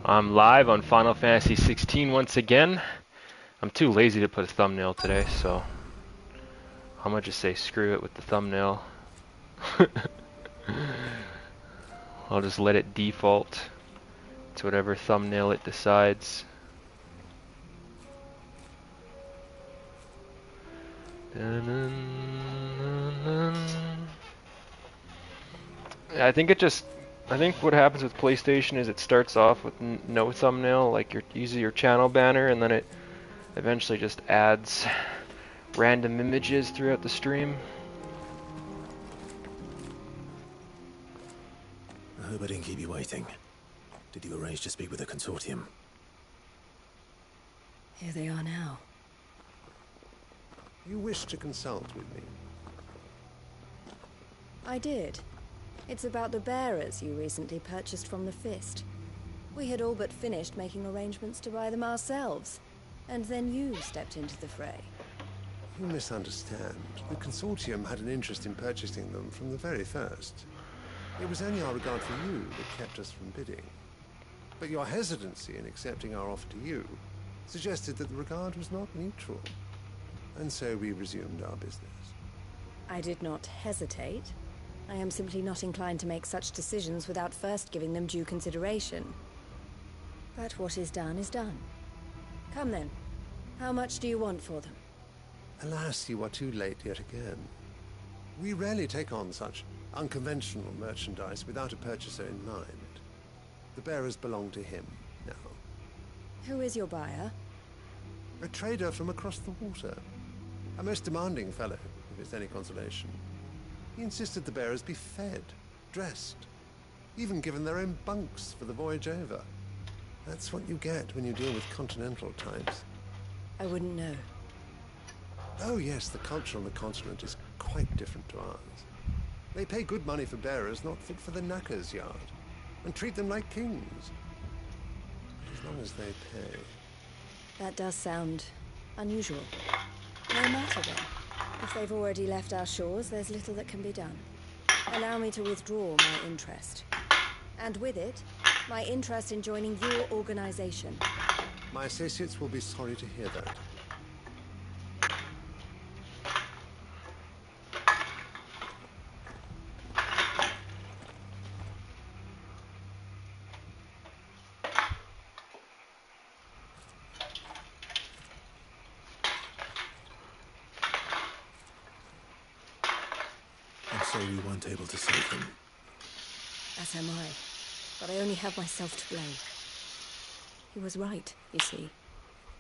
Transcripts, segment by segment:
I'm live on Final Fantasy 16 once again. I'm too lazy to put a thumbnail today, so I'm gonna just say screw it with the thumbnail. I'll just let it default to whatever thumbnail it decides. I think what happens with PlayStation is it starts off with no thumbnail, like usually your channel banner, and then it eventually just adds random images throughout the stream. I hope I didn't keep you waiting. Did you arrange to speak with the consortium? Here they are now. You wish to consult with me? I did. It's about the bearers you recently purchased from the Fist. We had all but finished making arrangements to buy them ourselves. And then you stepped into the fray. You misunderstand. The consortium had an interest in purchasing them from the very first. It was only our regard for you that kept us from bidding. But your hesitancy in accepting our offer to you suggested that the regard was not mutual. And so we resumed our business. I did not hesitate. I am simply not inclined to make such decisions without first giving them due consideration. But what is done is done. Come then. How much do you want for them? Alas, you are too late yet again. We rarely take on such unconventional merchandise without a purchaser in mind. The bearers belong to him now. Who is your buyer? A trader from across the water. A most demanding fellow, if it's any consolation. He insisted the bearers be fed, dressed, even given their own bunks for the voyage over. That's what you get when you deal with continental types. I wouldn't know. Oh yes, the culture on the continent is quite different to ours. They pay good money for bearers not fit for the knacker's yard, and treat them like kings. As long as they pay. That does sound unusual. No matter then. If they've already left our shores, there's little that can be done. Allow me to withdraw my interest. And with it, my interest in joining your organization. My associates will be sorry to hear that. And so we weren't able to save them. As am I. But I only have myself to blame. He was right, you see.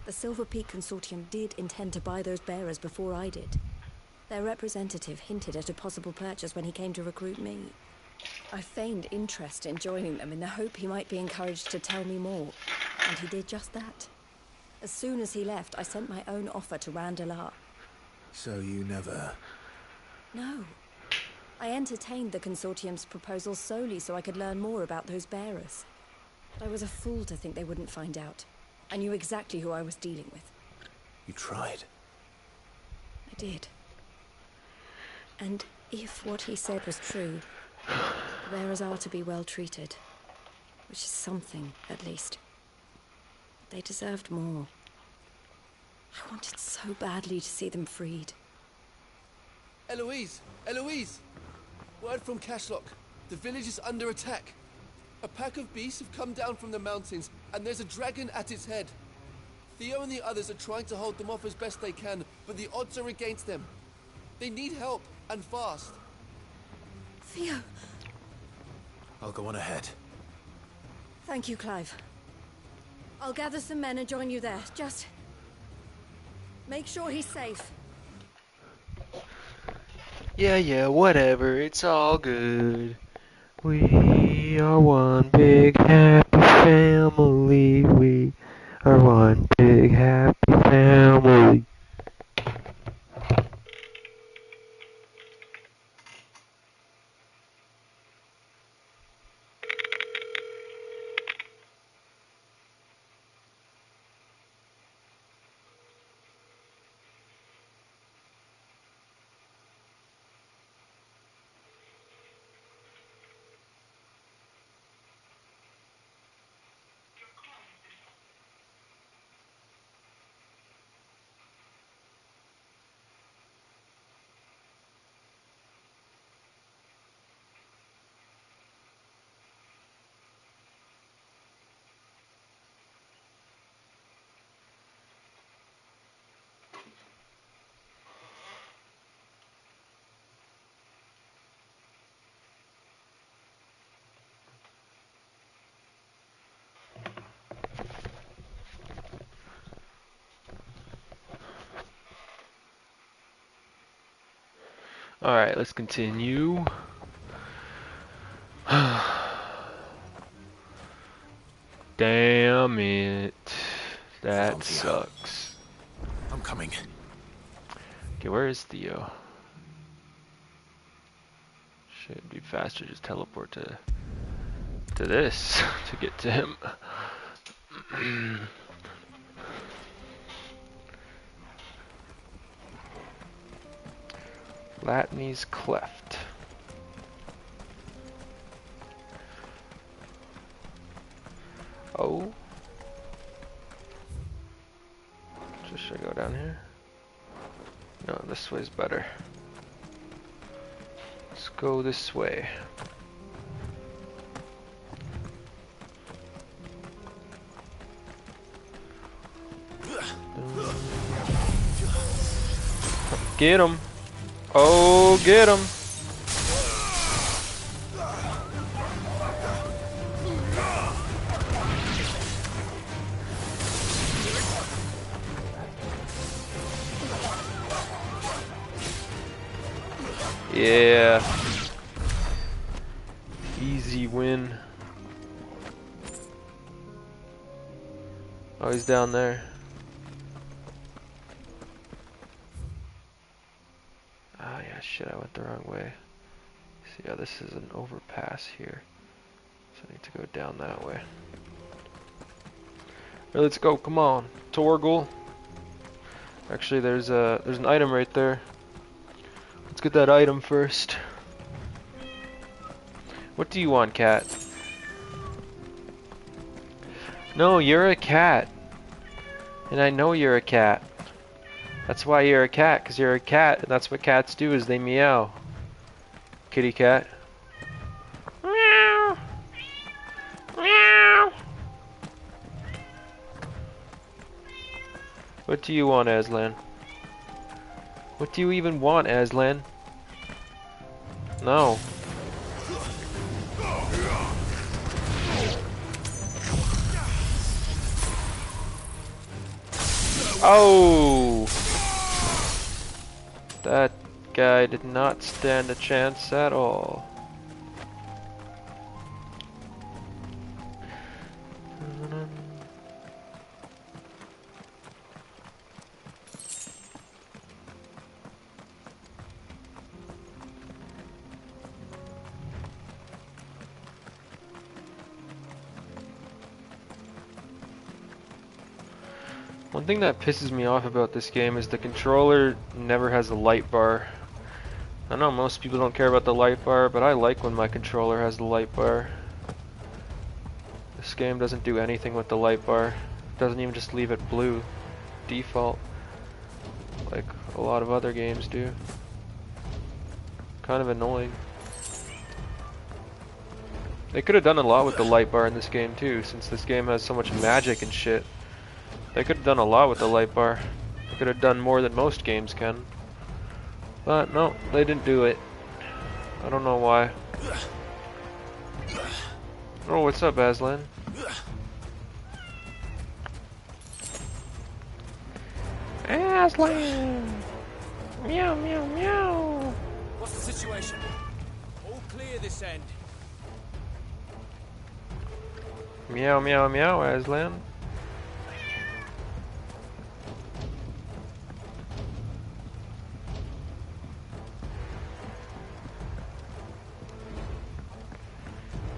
The Silver Peak Consortium did intend to buy those bearers before I did. Their representative hinted at a possible purchase when he came to recruit me. I feigned interest in joining them in the hope he might be encouraged to tell me more. And he did just that. As soon as he left, I sent my own offer to Randalar. So you never... No. I entertained the consortium's proposal solely so I could learn more about those bearers. But I was a fool to think they wouldn't find out. I knew exactly who I was dealing with. You tried. I did. And if what he said was true, the bearers are to be well treated. Which is something, at least. They deserved more. I wanted so badly to see them freed. Eloise! Eloise! Word from Cashlock. The village is under attack. A pack of beasts have come down from the mountains, and there's a dragon at its head. Theo and the others are trying to hold them off as best they can, but the odds are against them. They need help, and fast. Theo! I'll go on ahead. Thank you, Clive. I'll gather some men and join you there. Just... make sure he's safe. Yeah, whatever, it's all good. We are one big happy family. We are one big happy family. Alright, let's continue. Damn it. That sucks. I'm coming. Okay, where is Theo? Should be faster just teleport to this to get to him. Latney's Cleft. Oh. Should I go down here? No, this way's better. Let's go this way. Get him! Oh, get him! Yeah. Easy win. Oh, he's down there. Ah, yeah, shit, I went the wrong way. So yeah, this is an overpass here. So I need to go down that way. Right, let's go, come on. Torgal. Actually, there's an item right there. Let's get that item first. What do you want, cat? No, you're a cat. And I know you're a cat. That's why you're a cat, because you're a cat, and that's what cats do, is they meow. Kitty cat. Meow. Meow. What do you want, Aslan? What do you even want, Aslan? No. Oh! That guy did not stand a chance at all. One thing that pisses me off about this game is the controller never has a light bar. I know most people don't care about the light bar, but I like when my controller has the light bar. This game doesn't do anything with the light bar. It doesn't even just leave it blue default like a lot of other games do. Kind of annoying. They could have done a lot with the light bar in this game too, since this game has so much magic and shit. They could have done a lot with the light bar. They could have done more than most games can. But no, they didn't do it. I don't know why. Oh, what's up, Aslan? Aslan! Meow, meow, meow! What's the situation? All clear this end. Meow, meow, meow, Aslan.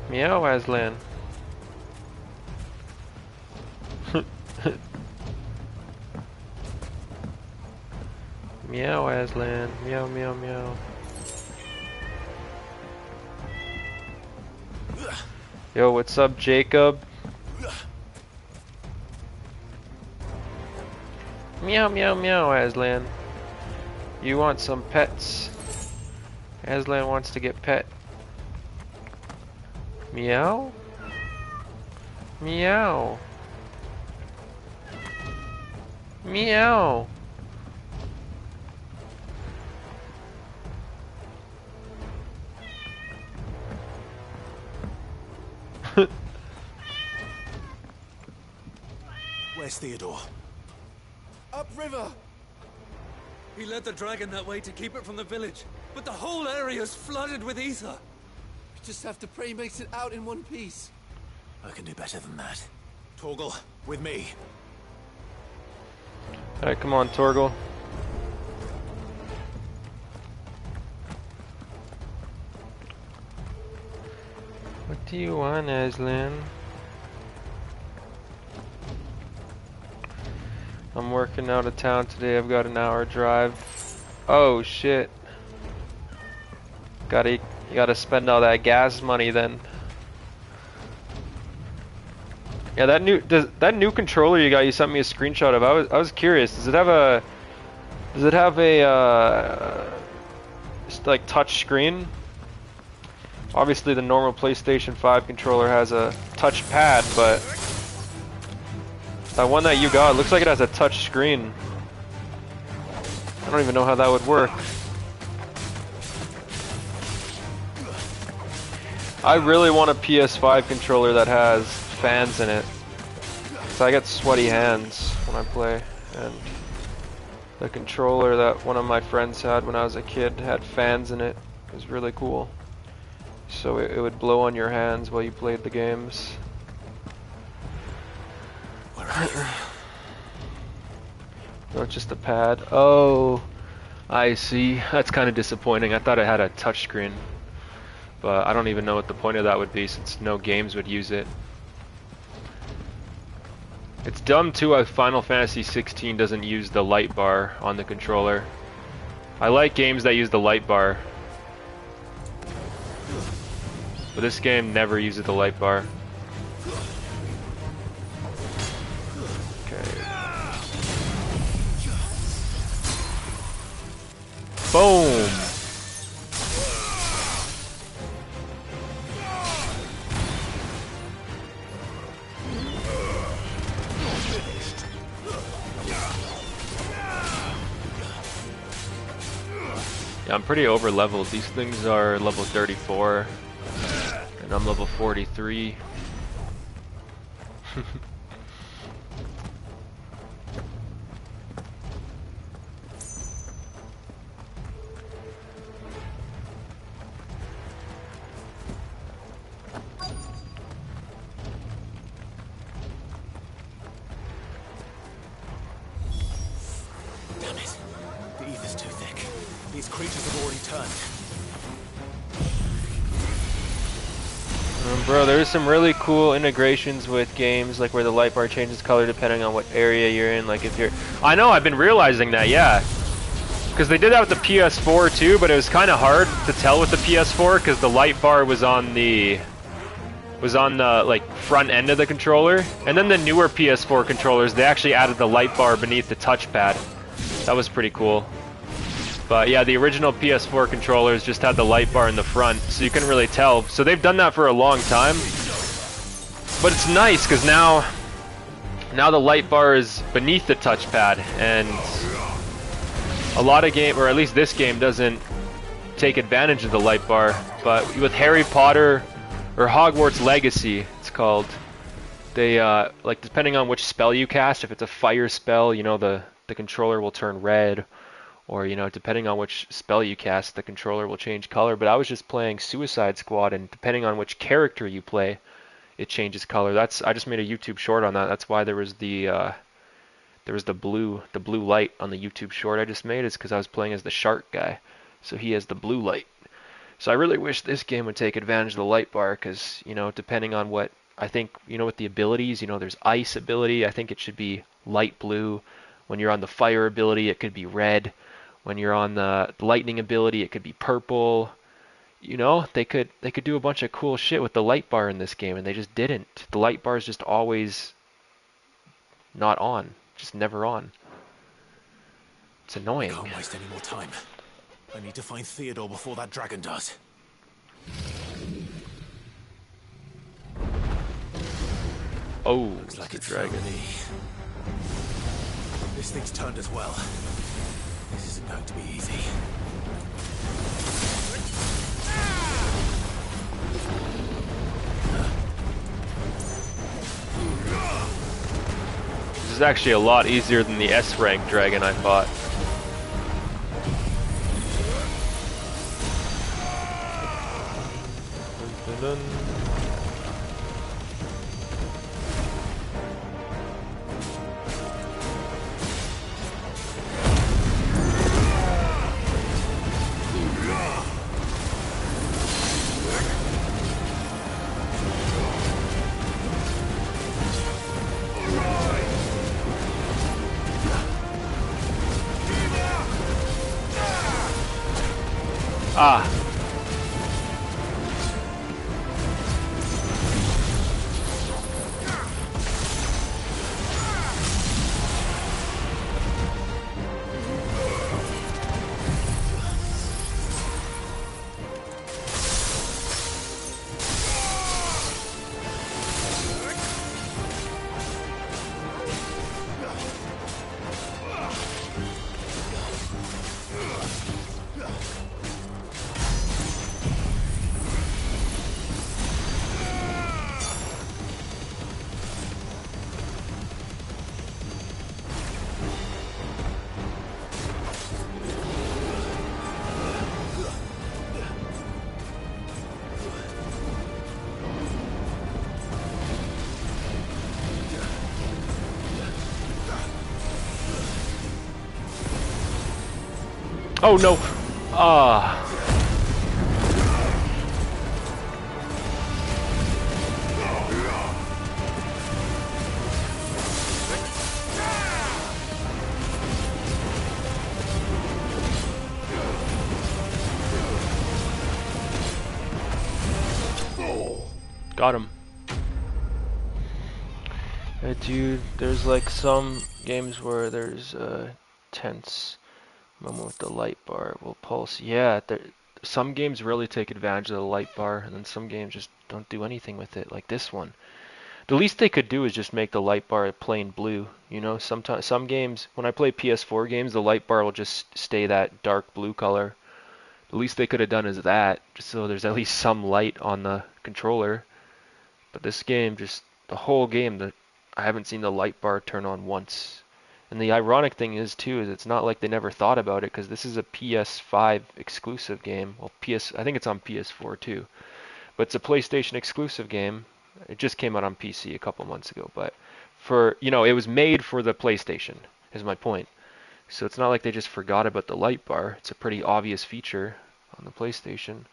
Meow, Aslan. Meow, Aslan. Meow, meow, meow. Yo, what's up, Jacob? Meow, meow, meow, Aslan. You want some pets? Aslan wants to get pet. Meow? Meow. Meow. Where's Theodore? Upriver! He led the dragon that way to keep it from the village. but the whole area's flooded with ether. We just have to pray he makes it out in one piece. I can do better than that. Torgal, with me. Alright, come on, Torgal. What do you want, Aslan? I'm working out of town today. I've got an hour drive. Oh shit. You gotta spend all that gas money then. Yeah, that new controller you got, you sent me a screenshot of. I was curious. Does it have a just like touch screen? Obviously the normal PlayStation 5 controller has a touch pad, but that one that you got looks like it has a touch screen. I don't even know how that would work. I really want a PS5 controller that has fans in it, so I get sweaty hands when I play, and the controller that one of my friends had when I was a kid had fans in it. It was really cool, so it would blow on your hands while you played the games. No, it's just a pad. Oh, I see. That's kind of disappointing. I thought it had a touchscreen, but I don't even know what the point of that would be since no games would use it. It's dumb too how Final Fantasy 16 doesn't use the light bar on the controller. I like games that use the light bar, but this game never uses the light bar. Okay. Boom! Yeah, I'm pretty over leveled. These things are level 34 and I'm level 43. Damn it. The ether's too thick. These creatures have already turned. Bro, there's some really cool integrations with games, like where the light bar changes color depending on what area you're in. Like if you're, I know, I've been realizing that, yeah, because they did that with the PS4 too, but it was kind of hard to tell with the PS4 because the light bar was on the like front end of the controller, and then the newer PS4 controllers, they actually added the light bar beneath the touchpad. That was pretty cool. But yeah, the original PS4 controllers just had the light bar in the front, so you couldn't really tell. So they've done that for a long time. But it's nice, because now the light bar is beneath the touchpad, and a lot of game, or at least this game, doesn't take advantage of the light bar. But with Harry Potter, or Hogwarts Legacy, it's called, they, like, depending on which spell you cast, if it's a fire spell, you know, the controller will turn red. Or, you know, depending on which spell you cast, the controller will change color. But I was just playing Suicide Squad, and depending on which character you play, it changes color. I just made a YouTube short on that. That's why there was the blue light on the YouTube short I just made, is because I was playing as the shark guy. So he has the blue light. So I really wish this game would take advantage of the light bar, because, you know, depending on what, I think, you know, with the abilities, you know, there's ice ability. I think it should be light blue. When you're on the fire ability, it could be red. When you're on the lightning ability, it could be purple. You know, they could do a bunch of cool shit with the light bar in this game, and they just didn't. The light bar is just always not on, just never on. It's annoying. I can't waste any more time. I need to find Theodore before that dragon does. Oh, Looks like it's it's a dragon. me. This thing's turned as well. This isn't going to be easy. This is actually a lot easier than the S rank dragon I fought. Ah. Oh no! Ah. Got him. Dude, there's like some games where there's a tense moment with the light bar will pulse. Yeah, some games really take advantage of the light bar, and then some games just don't do anything with it, like this one. The least they could do is just make the light bar plain blue. You know, sometimes some games, when I play PS4 games, the light bar will just stay that dark blue color. The least they could have done is that, just so there's at least some light on the controller. But this game, just the whole game, I haven't seen the light bar turn on once. And the ironic thing is too, is it's not like they never thought about it, because this is a PS5 exclusive game. Well, I think it's on PS4 too, but it's a PlayStation exclusive game. It just came out on PC a couple months ago, but it was made for the PlayStation, is my point. So it's not like they just forgot about the light bar. It's a pretty obvious feature on the PlayStation.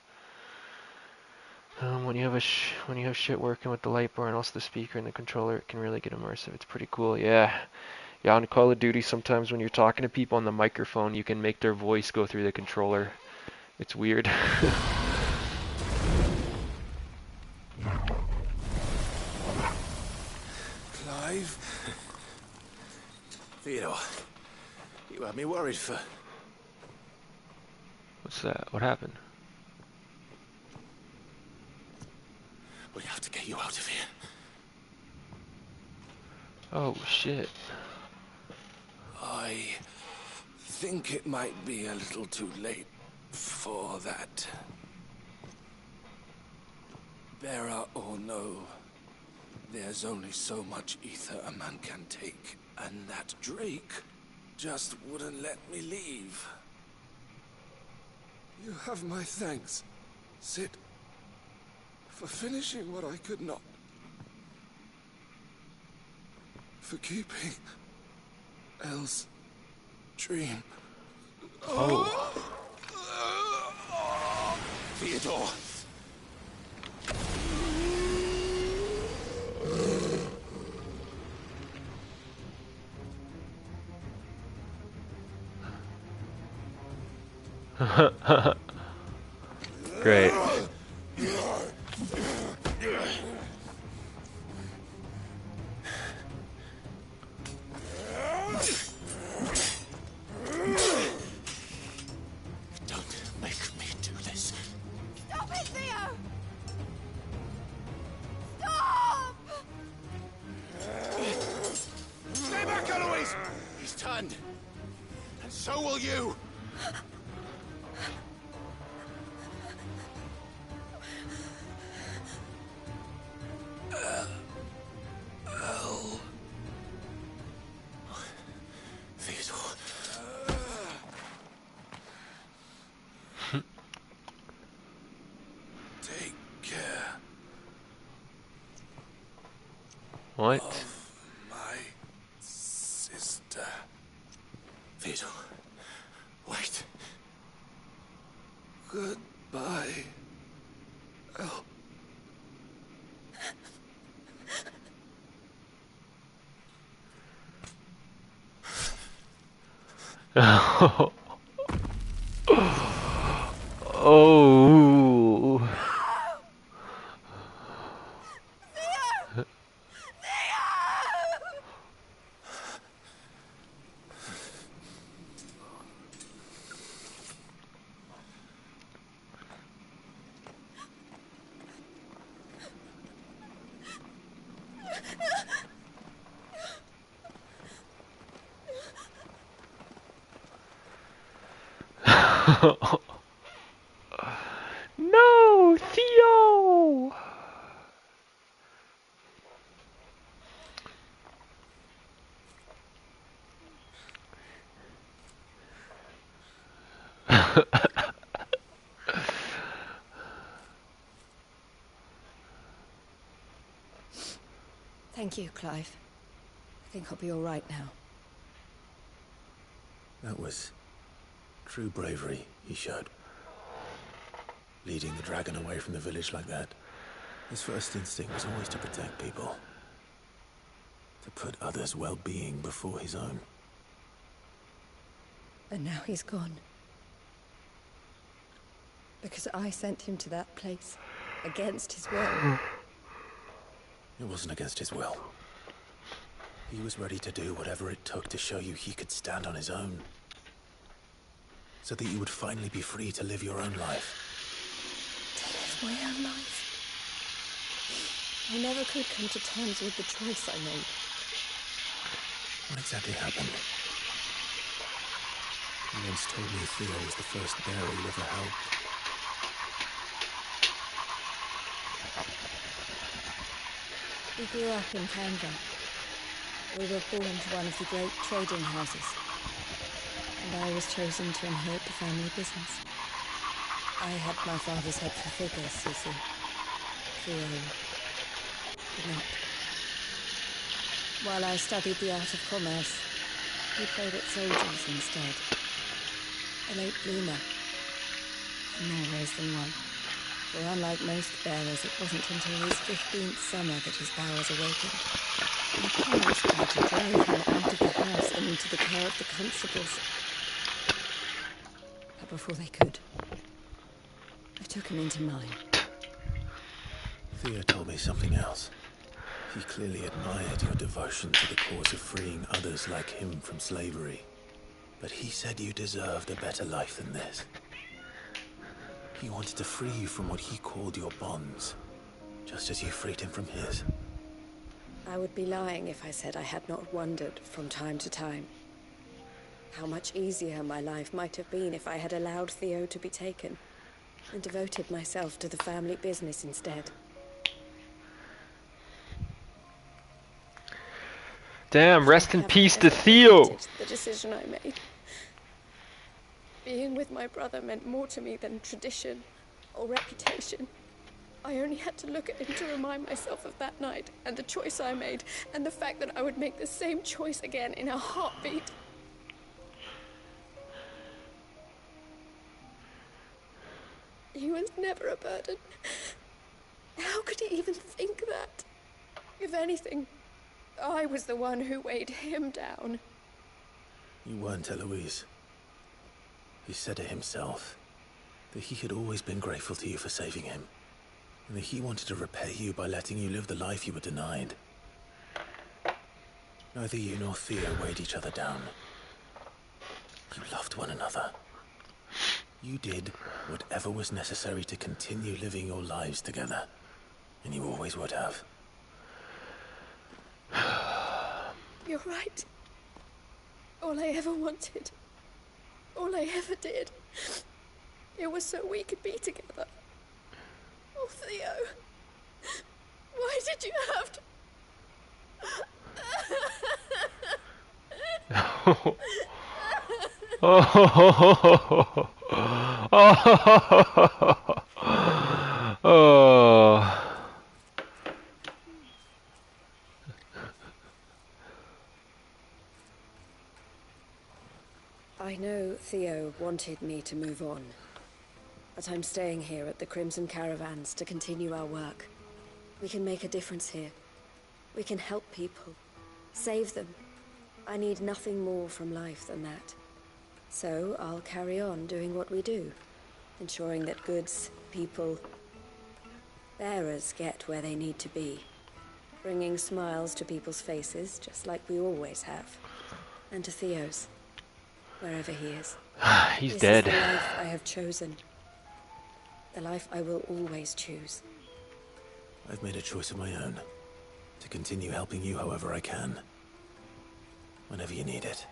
When you have shit working with the light bar and also the speaker and the controller, it can really get immersive. It's pretty cool. Yeah, on Call of Duty, sometimes when you're talking to people on the microphone, you can make their voice go through the controller. It's weird. Clive? Theodore, you had me worried for... What's that? What happened? We have to get you out of here. Oh, shit. I think it might be a little too late for that. Bearer or no, there's only so much ether a man can take, and that Drake just wouldn't let me leave. You have my thanks, Sid, for finishing what I could not. For keeping Elle's dream. Oh. Theodore! Great. Don't make me do this. Stop it, Theo! Stop! Stay back, Eloise! He's turned. And so will you. Theodore. Take care What? of my sister. Theodore, wait. Goodbye. Oh. Oh. No, Theo. Thank you, Clive. I think I'll be all right now. That was true bravery he showed. Leading the dragon away from the village like that. His first instinct was always to protect people. To put others' well-being before his own. And now he's gone. Because I sent him to that place. Against his will. It wasn't against his will. He was ready to do whatever it took to show you he could stand on his own. So that you would finally be free to live your own life. To live my own life? I never could come to terms with the choice I made. What exactly happened? You once told me Theo was the first bearer you ever helped. We grew up in Canva. We were born to one of the great trading houses. And I was chosen to inherit the family business. I had my father's head for figures, you see. Theo did not. While I studied the art of commerce, he played at soldiers instead. A late bloomer. In more ways than one. For unlike most bearers, it wasn't until his 15th summer that his powers awakened. My parents tried to drive him out of the house and into the care of the constables. But before they could, I took him into mine. Theo told me something else. He clearly admired your devotion to the cause of freeing others like him from slavery. But he said you deserved a better life than this. He wanted to free you from what he called your bonds, just as you freed him from his. I would be lying if I said I had not wondered from time to time how much easier my life might have been if I had allowed Theo to be taken and devoted myself to the family business instead. Damn, rest in peace to Theo. The decision I made. Being with my brother meant more to me than tradition or reputation. I only had to look at him to remind myself of that night and the choice I made and the fact that I would make the same choice again in a heartbeat. He was never a burden. How could he even think that? If anything, I was the one who weighed him down. You weren't, Eloise. He said it himself, that he had always been grateful to you for saving him, and that he wanted to repay you by letting you live the life you were denied. Neither you nor Theo weighed each other down. You loved one another. You did whatever was necessary to continue living your lives together, and you always would have. You're right. All I ever wanted, all I ever did, it was so we could be together. Oh, Theo, why did you have to... Oh. I know Theo wanted me to move on, but I'm staying here at the Crimson Caravans to continue our work. We can make a difference here. We can help people, save them. I need nothing more from life than that. So I'll carry on doing what we do, ensuring that goods, people, bearers get where they need to be. Bringing smiles to people's faces, just like we always have. And to Theo's, wherever he is. He's This dead. is the life I have chosen. The life I will always choose. I've made a choice of my own. To continue helping you however I can. Whenever you need it.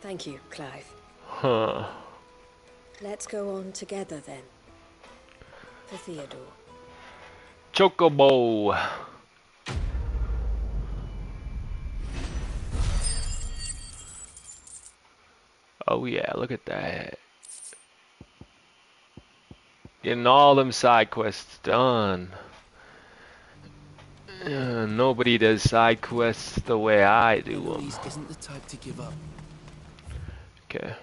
Thank you, Clive. Huh. Let's go on together then. For Theodore. Chocobo. Oh yeah, look at that. Getting all them side quests done. Nobody does side quests the way I do them. Eloise isn't the type to give up. Okay.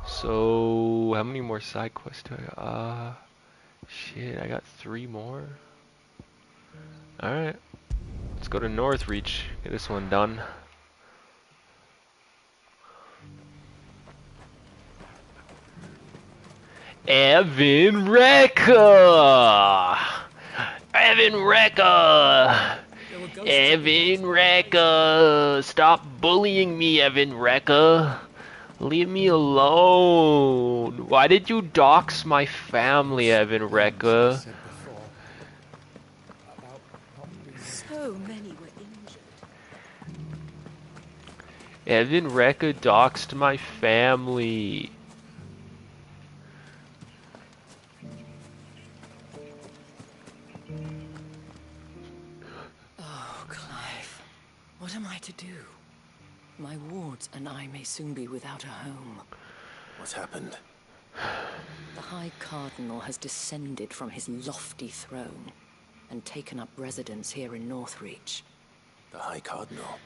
So, how many more side quests do I got? Shit, I got 3 more. Alright. Let's go to Northreach. Get this one done. Evan Rekka! Evan Rekka! Evan Rekka! Stop bullying me, Evan Rekka! Leave me alone! Why did you dox my family, Evan Rekka? So many were injured. Evan Rekka doxed my family. Oh, Clive. What am I to do? My wards and I may soon be without a home. What's happened? The High Cardinal has descended from his lofty throne and taken up residence here in Northreach. The High Cardinal?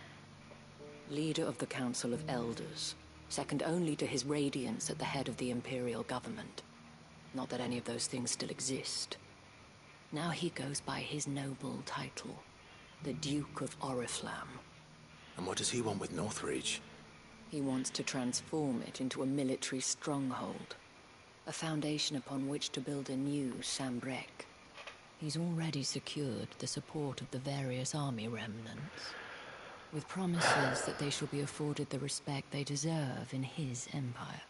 Leader of the Council of Elders, second only to his Radiance at the head of the Imperial government. Not that any of those things still exist. Now he goes by his noble title, the Duke of Oriflamme. And what does he want with Northreach? He wants to transform it into a military stronghold, a foundation upon which to build a new Sambrec. He's already secured the support of the various army remnants, with promises that they shall be afforded the respect they deserve in his empire.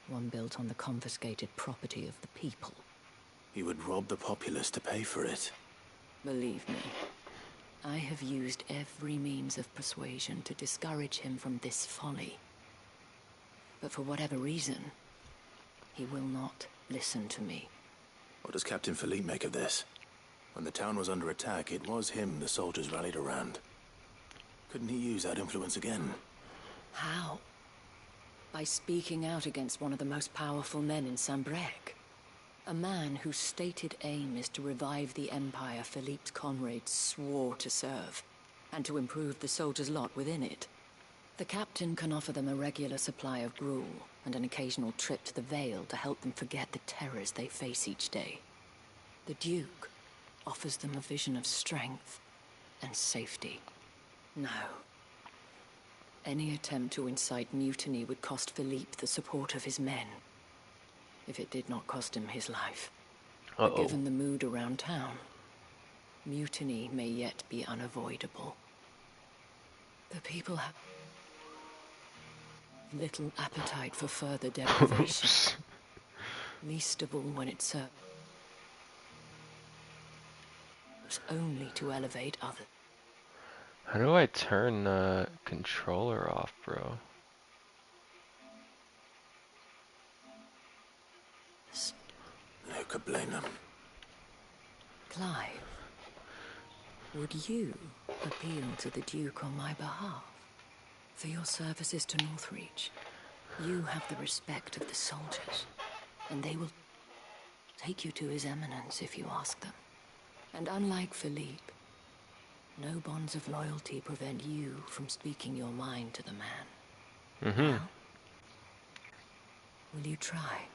One built on the confiscated property of the people. He would rob the populace to pay for it. Believe me, I have used every means of persuasion to discourage him from this folly. But for whatever reason, he will not listen to me. What does Captain Philippe make of this? When the town was under attack, it was him the soldiers rallied around. Couldn't he use that influence again? How? By speaking out against one of the most powerful men in Sambrec. A man whose stated aim is to revive the empire Philippe's comrades swore to serve, and to improve the soldiers' lot within it. The captain can offer them a regular supply of gruel, and an occasional trip to the Vale to help them forget the terrors they face each day. The Duke offers them a vision of strength and safety. No. Any attempt to incite mutiny would cost Philippe the support of his men. If it did not cost him his life. But given the mood around town, mutiny may yet be unavoidable. The people have little appetite for further deprivation. Least of all when it serves only to elevate others. How do I turn the controller off, bro? Who could blame them? Clive, would you appeal to the Duke on my behalf? For your services to Northreach, you have the respect of the soldiers, and they will take you to His Eminence if you ask them. And unlike Philippe, no bonds of loyalty prevent you from speaking your mind to the man. Well, will you try?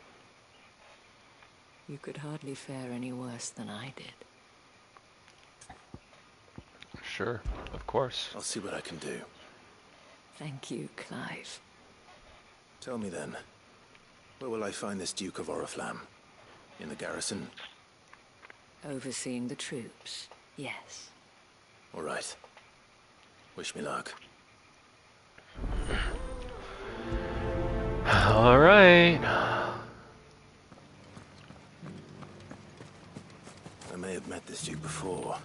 You could hardly fare any worse than I did. Sure, of course. I'll see what I can do. Thank you, Clive. Tell me then, Where will I find this Duke of Oriflamme? In the garrison? Overseeing the troops, yes. All right. Wish me luck. All right. I may have met this Duke before,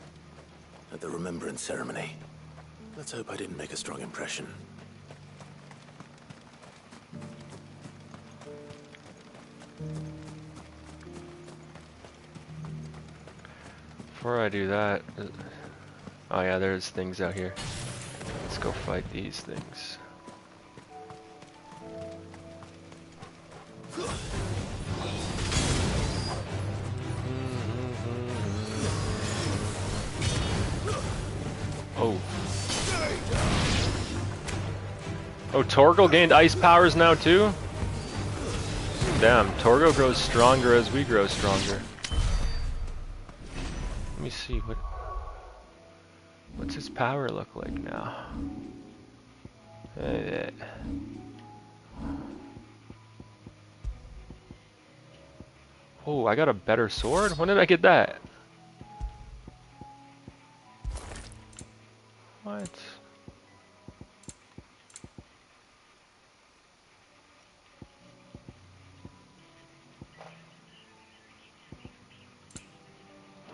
at the Remembrance Ceremony. Let's hope I didn't make a strong impression. Before I do that, oh yeah, there's things out here. Let's go fight these things. Oh. Oh, Torgal gained ice powers now too? Damn, Torgal grows stronger as we grow stronger. Let me see, what's his power look like now? Oh, I got a better sword? When did I get that? What?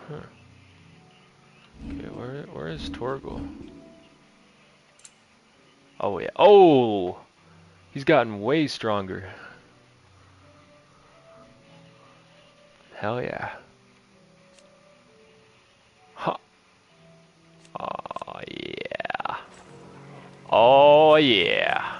Huh. Okay, where is Torgal? Oh yeah. Oh! He's gotten way stronger. Hell yeah. Huh. Oh yeah. Oh yeah.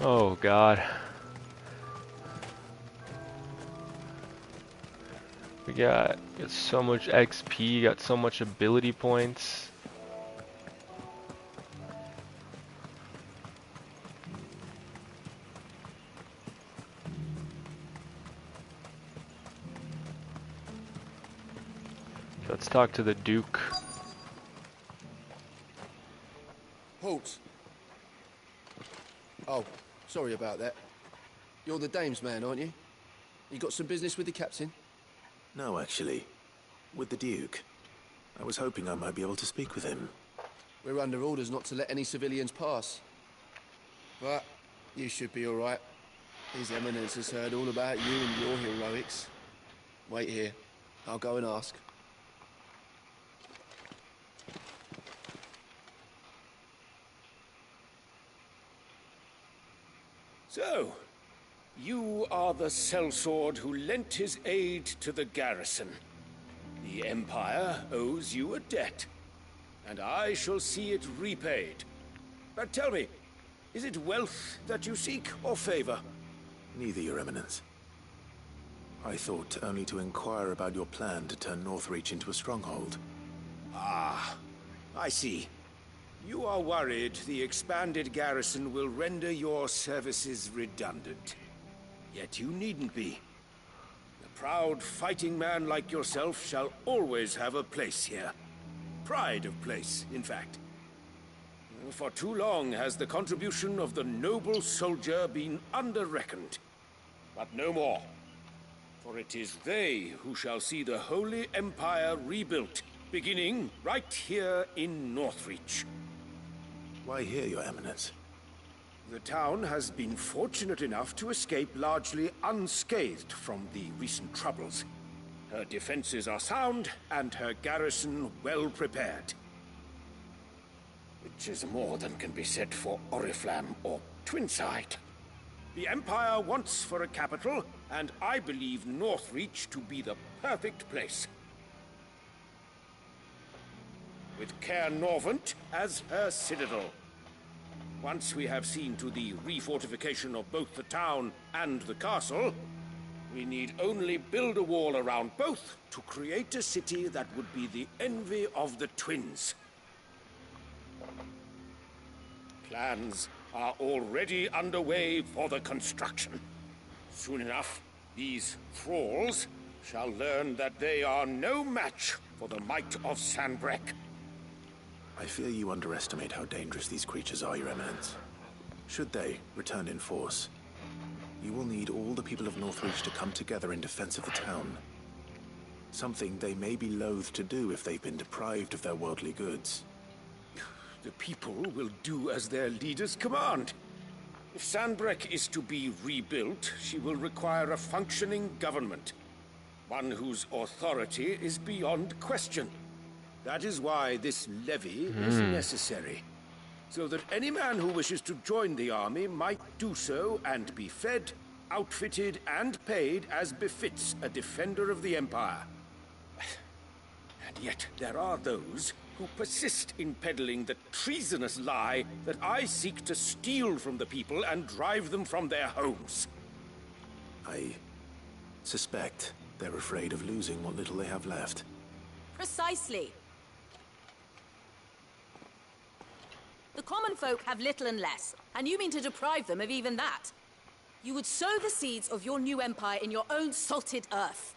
Oh god. We got so much XP, got so much ability points. Let's talk to the Duke. Halt. Oh, sorry about that. You're the dame's man, aren't you? You got some business with the captain? No, actually. With the Duke. I was hoping I might be able to speak with him. We're under orders not to let any civilians pass. But you should be all right. His Eminence has heard all about you and your heroics. Wait here. I'll go and ask. So, you are the sellsword who lent his aid to the garrison. The Empire owes you a debt, and I shall see it repaid. But tell me, is it wealth that you seek, or favor? Neither, Your Eminence. I thought only to inquire about your plan to turn Northreach into a stronghold. Ah, I see. You are worried the expanded garrison will render your services redundant. Yet you needn't be. A proud fighting man like yourself shall always have a place here. Pride of place, in fact. For too long has the contribution of the noble soldier been under-reckoned. But no more. For it is they who shall see the Holy Empire rebuilt, beginning right here in Northreach. Why here, Your Eminence? The town has been fortunate enough to escape largely unscathed from the recent troubles. Her defenses are sound, and her garrison well prepared. Which is more than can be said for Oriflamme or Twinside. The Empire wants for a capital, and I believe Northreach to be the perfect place. With Caer Norvent as her citadel. Once we have seen to the refortification of both the town and the castle, we need only build a wall around both to create a city that would be the envy of the twins. Plans are already underway for the construction. Soon enough, these thralls shall learn that they are no match for the might of Sanbreque. I fear you underestimate how dangerous these creatures are, Your Eminence. Should they return in force, you will need all the people of Northreach to come together in defense of the town. Something they may be loath to do if they've been deprived of their worldly goods. The people will do as their leaders command. If Sanbreque is to be rebuilt, she will require a functioning government. One whose authority is beyond question. That is why this levy is necessary. So that any man who wishes to join the army might do so and be fed, outfitted, and paid as befits a defender of the Empire. And yet there are those who persist in peddling the treasonous lie that I seek to steal from the people and drive them from their homes. I suspect they're afraid of losing what little they have left. Precisely. The common folk have little and less, and you mean to deprive them of even that. You would sow the seeds of your new empire in your own salted earth.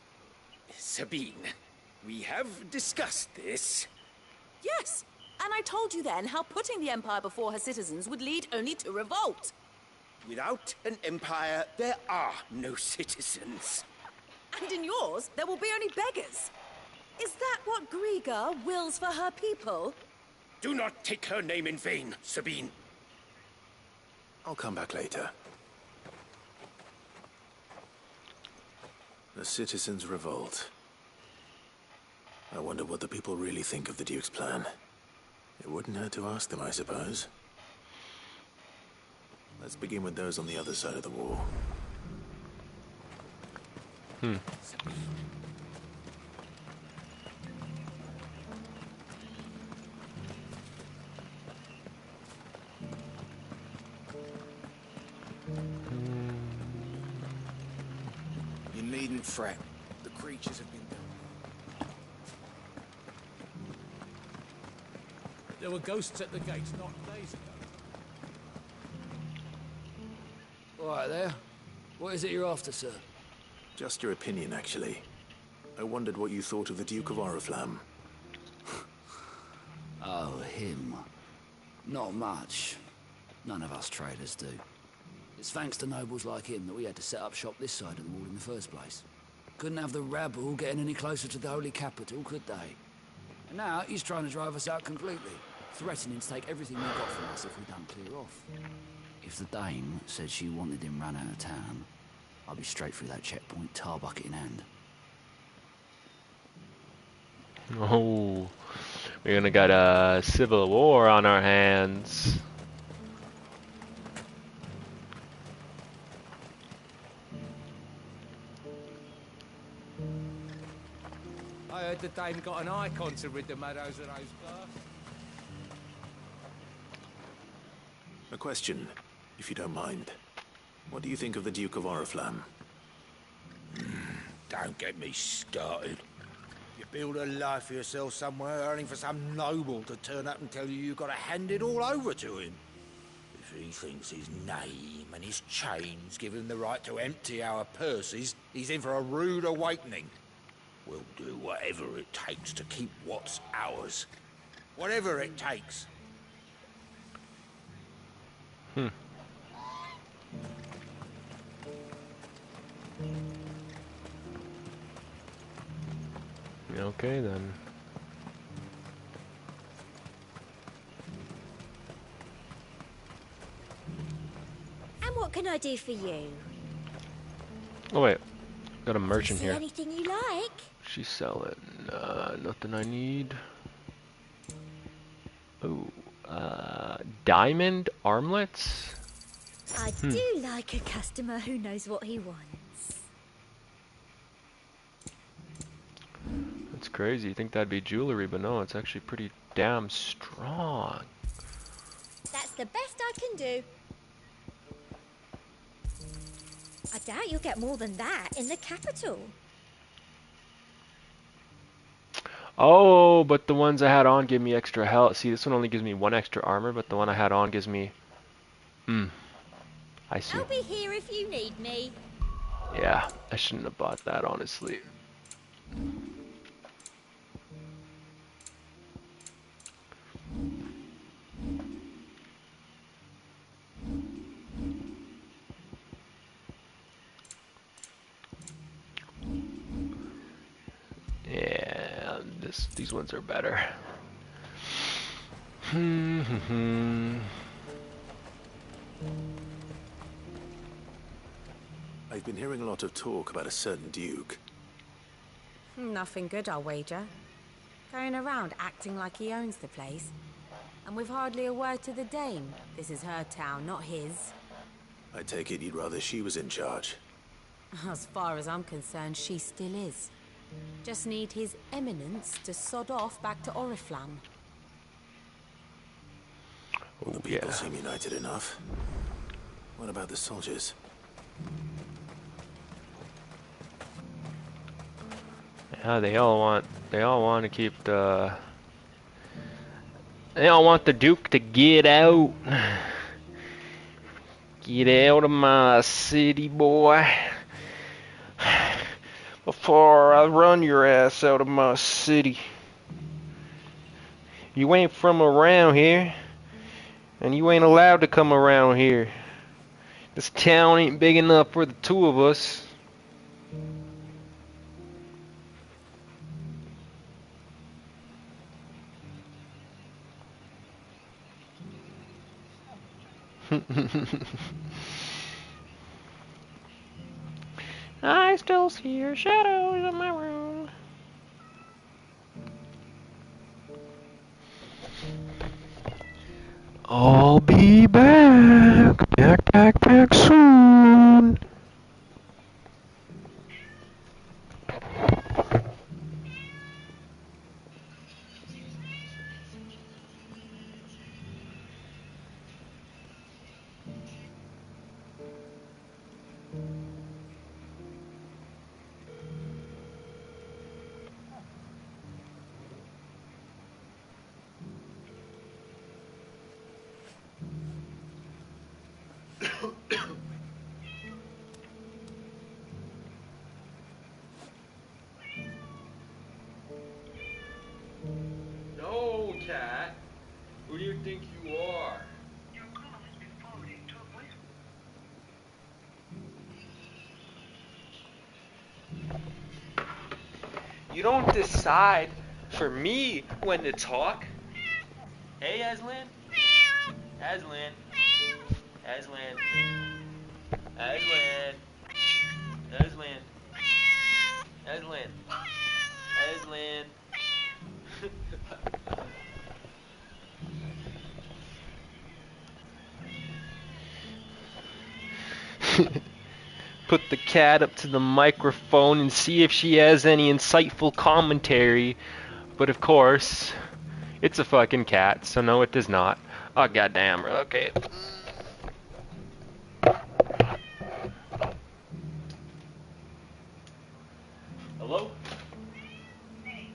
Sabine, we have discussed this. Yes, and I told you then how putting the empire before her citizens would lead only to revolt. Without an empire, there are no citizens. And in yours, there will be only beggars. Is that what Griga wills for her people? Do not take her name in vain, Sabine. I'll come back later. The citizens revolt. I wonder what the people really think of the Duke's plan. It wouldn't hurt to ask them, I suppose. Let's begin with those on the other side of the wall. You needn't fret. The creatures have been... There were ghosts at the gates not days ago. All right there. What is it you're after, sir? Just your opinion, actually. I wondered what you thought of the Duke of Oriflamme. Oh, him. Not much. None of us traders do. It's thanks to nobles like him that we had to set up shop this side of the wall in the first place. Couldn't have the rabble getting any closer to the holy capital, could they? And now he's trying to drive us out completely, threatening to take everything we got from us if we don't clear off. If the dame said she wanted him run out of town, I'd be straight through that checkpoint, tar bucket in hand. Oh, we're gonna get a civil war on our hands. I heard the dame got an icon to rid the meadows of those glass. A question, if you don't mind. What do you think of the Duke of Oriflamme? Don't get me started. You build a life for yourself somewhere, earning for some noble to turn up and tell you you've got to hand it all over to him. If he thinks his name and his chains give him the right to empty our purses, he's in for a rude awakening. We'll do whatever it takes to keep what's ours. Whatever it takes. Okay then. And what can I do for you? Oh wait, got a merchant See here. anything you like? She's selling nothing I need. Oh, diamond armlets? I do like a customer who knows what he wants. That's crazy. You think that'd be jewelry, but no, it's actually pretty damn strong. That's the best I can do. I doubt you'll get more than that in the capital. Oh, but the ones I had on give me extra health. See, this one only gives me 1 extra armor, but the one I had on gives me... I see. I'll be here if you need me. Yeah, I shouldn't have bought that, honestly. Yeah, these ones are better. I've been hearing a lot of talk about a certain duke. Nothing good, I'll wager. Going around acting like he owns the place. And with hardly a word to the dame. This is her town, not his. I take it you'd rather she was in charge. As far as I'm concerned, she still is. Just need his eminence to sod off back to Oriflamme. Well, the people seem united enough. What about the soldiers? Yeah, they all want to keep the... They all want the Duke to get out. Get out of my city, boy. Before I run your ass out of my city. You ain't from around here. And you ain't allowed to come around here. This town ain't big enough for the two of us. I still see your shadows in my room. I'll be back. Back soon. No, cat. Who do you think you are? Your call has been forwarded to a voice. You don't decide for me when to talk. Hey, Aslan. Aslan. Aslan. Aslan. Aslan. Aslan. Aslan. Put the cat up to the microphone and see if she has any insightful commentary. But of course, it's a fucking cat, so no, it does not. Oh, goddamn. Okay. Hello? Hey.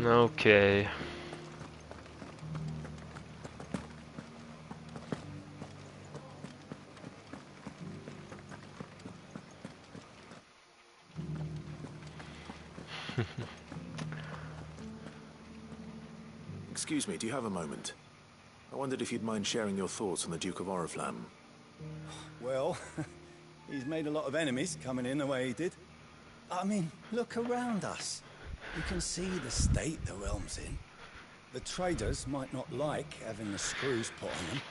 Okay. Excuse me, do you have a moment? I wondered if you'd mind sharing your thoughts on the Duke of Oriflamme. Well, he's made a lot of enemies coming in the way he did. I mean, look around us. You can see the state the realm's in. The traders might not like having the screws put on them,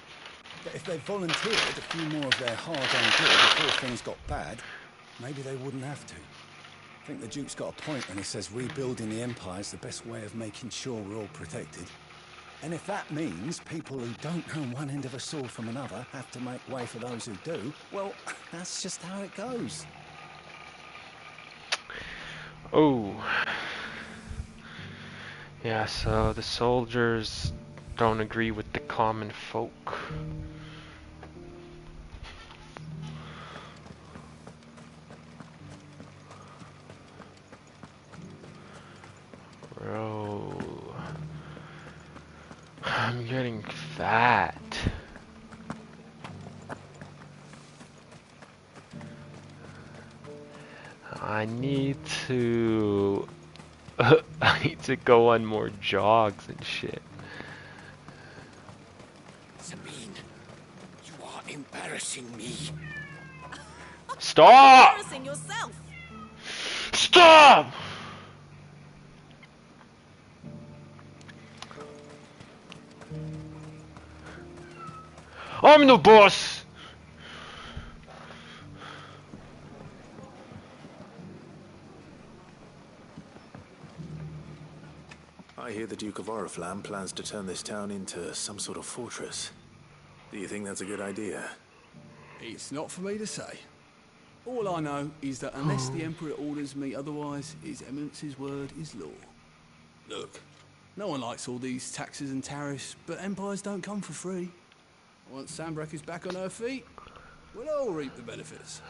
but if they volunteered a few more of their hard-earned gear before things got bad, maybe they wouldn't have to. I think the Duke's got a point when he says rebuilding the Empire is the best way of making sure we're all protected. And if that means people who don't know one end of a sword from another have to make way for those who do, well, that's just how it goes. Oh. Yeah, so the soldiers don't agree with the common folk. Bro. I'm getting fat. I need to I need to go on more jogs and shit. Sabine, you are embarrassing me. Stop! Embarrassing yourself. Stop! I'm the boss! I hear the Duke of Oriflamme plans to turn this town into some sort of fortress. Do you think that's a good idea? It's not for me to say. All I know is that unless the Emperor orders me otherwise, His Eminence's word is law. Look, no one likes all these taxes and tariffs, but empires don't come for free. Once Sandbreak is back on her feet, we'll all reap the benefits.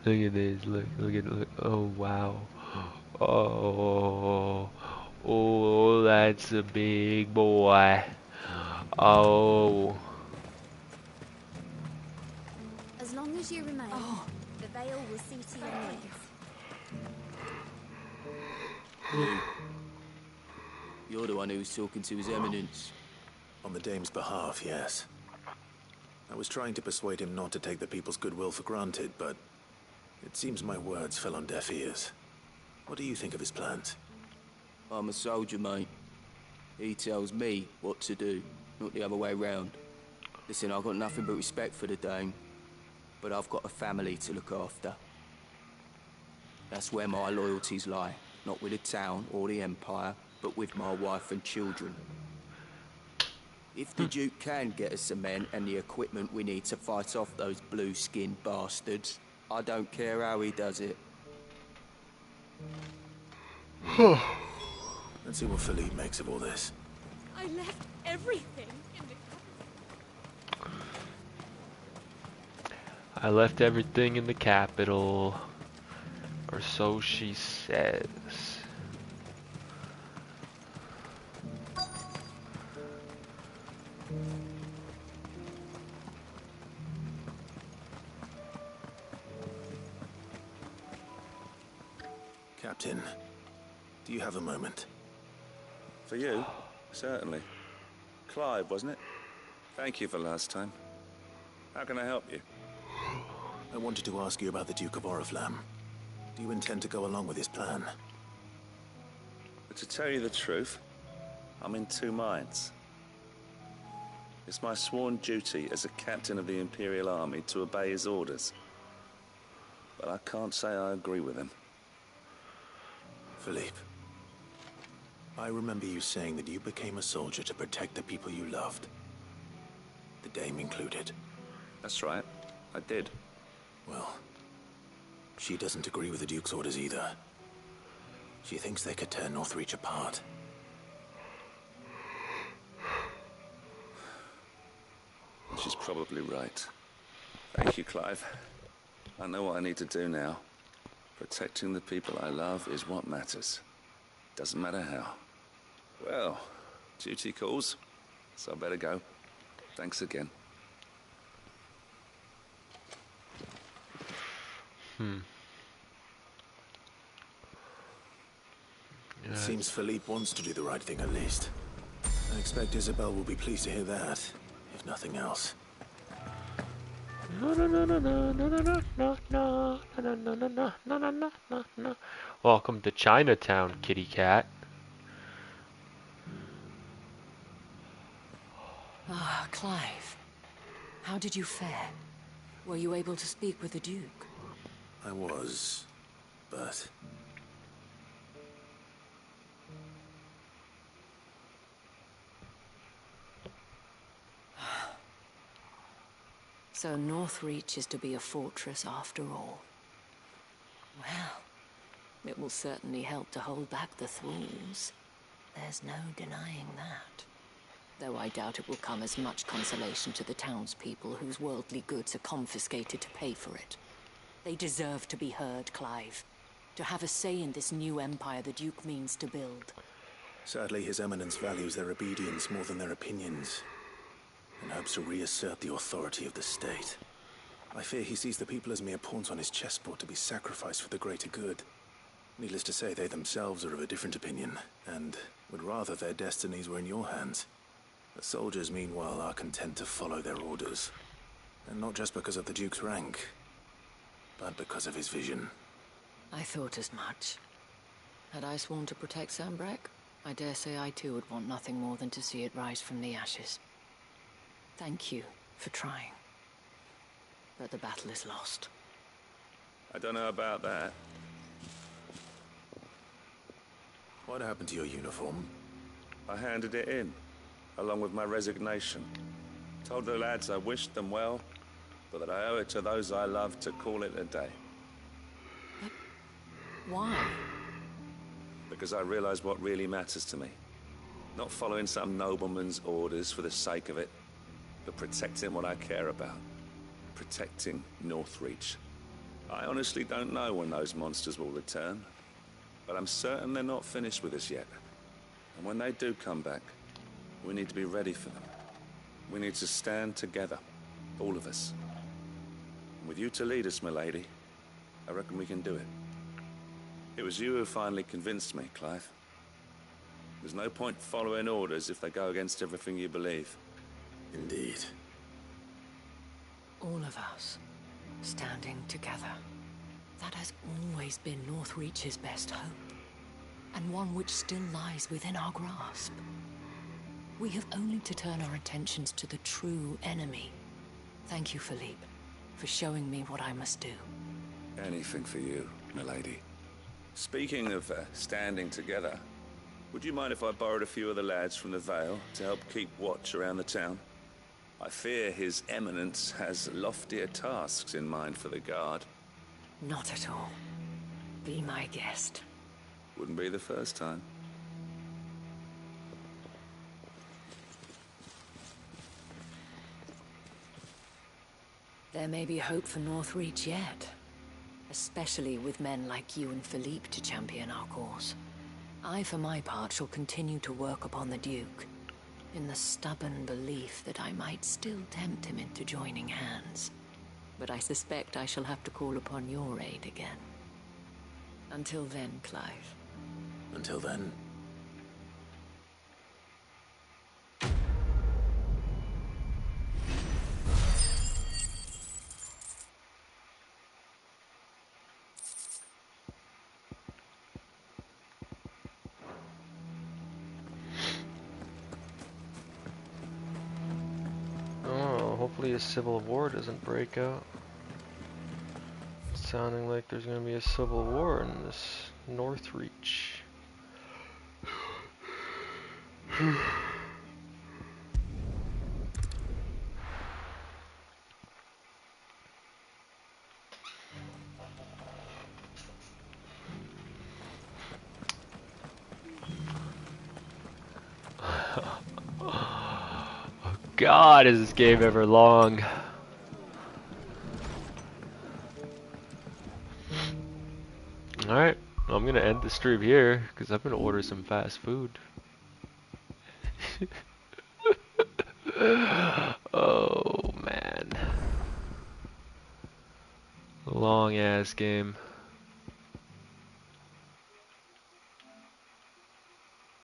Look at this, look, oh wow. Oh, that's a big boy. Oh. As long as you remain, the veil will see to your needs. You're the one who was talking to His Eminence. On the Dame's behalf, yes. I was trying to persuade him not to take the people's goodwill for granted, but it seems my words fell on deaf ears. What do you think of his plans? I'm a soldier, mate. He tells me what to do, not the other way round. Listen, I've got nothing but respect for the Dame, but I've got a family to look after. That's where my loyalties lie, not with the town or the Empire, but with my wife and children. If the Duke can get us the men and the equipment we need to fight off those blue-skinned bastards, I don't care how he does it. Let's see what Philippe makes of all this. I left everything in the I left everything in the capital, or so she says. Captain, do you have a moment? For you? Certainly. Clive, wasn't it? Thank you for last time. How can I help you? I wanted to ask you about the Duke of Oriflamme. Do you intend to go along with his plan? But to tell you the truth, I'm in two minds. It's my sworn duty as a captain of the Imperial Army to obey his orders. But I can't say I agree with him. Philippe, I remember you saying that you became a soldier to protect the people you loved. The Dame included. That's right, I did. Well, she doesn't agree with the Duke's orders either. She thinks they could tear Northreach apart. She's probably right. Thank you, Clive. I know what I need to do now. Protecting the people I love is what matters. Doesn't matter how. Well, duty calls, so I better go. Thanks again. It seems Philippe wants to do the right thing at least. I expect Isabel will be pleased to hear that, if nothing else. Welcome to Chinatown, kitty cat. Ah, Clive. How did you fare? Were you able to speak with the Duke? I was, but... So Northreach is to be a fortress after all. Well, it will certainly help to hold back the thralls. There's no denying that. Though I doubt it will come as much consolation to the townspeople whose worldly goods are confiscated to pay for it. They deserve to be heard, Clive. To have a say in this new empire the Duke means to build. Sadly, His Eminence values their obedience more than their opinions, and hopes to reassert the authority of the state. I fear he sees the people as mere pawns on his chessboard to be sacrificed for the greater good. Needless to say, they themselves are of a different opinion, and would rather their destinies were in your hands. The soldiers, meanwhile, are content to follow their orders. And not just because of the Duke's rank, but because of his vision. I thought as much. Had I sworn to protect Sambrek, I dare say I too would want nothing more than to see it rise from the ashes. Thank you for trying. But the battle is lost. I don't know about that. What happened to your uniform? I handed it in, along with my resignation. Told the lads I wished them well, but that I owe it to those I love to call it a day. But why? Because I realize what really matters to me. Not following some nobleman's orders for the sake of it, but protecting what I care about. Protecting Northreach. I honestly don't know when those monsters will return, but I'm certain they're not finished with us yet. And when they do come back, we need to be ready for them. We need to stand together, all of us. And with you to lead us, milady, I reckon we can do it. It was you who finally convinced me, Clive. There's no point following orders if they go against everything you believe. Indeed. All of us, standing together. That has always been Northreach's best hope, and one which still lies within our grasp. We have only to turn our attentions to the true enemy. Thank you, Philippe, for showing me what I must do. Anything for you, milady. Speaking of standing together, would you mind if I borrowed a few of the lads from the Vale to help keep watch around the town? I fear His Eminence has loftier tasks in mind for the guard. Not at all. Be my guest. Wouldn't be the first time. There may be hope for Northreach yet. Especially with men like you and Philippe to champion our cause. I, for my part, shall continue to work upon the Duke, in the stubborn belief that I might still tempt him into joining hands. But I suspect I shall have to call upon your aid again. Until then, Clive. Until then. Hopefully a civil war doesn't break out. It's sounding like there's going to be a civil war in this Northreach. God, is this game ever long? I'm gonna end the stream here because I'm gonna order some fast food. Oh man, long ass game.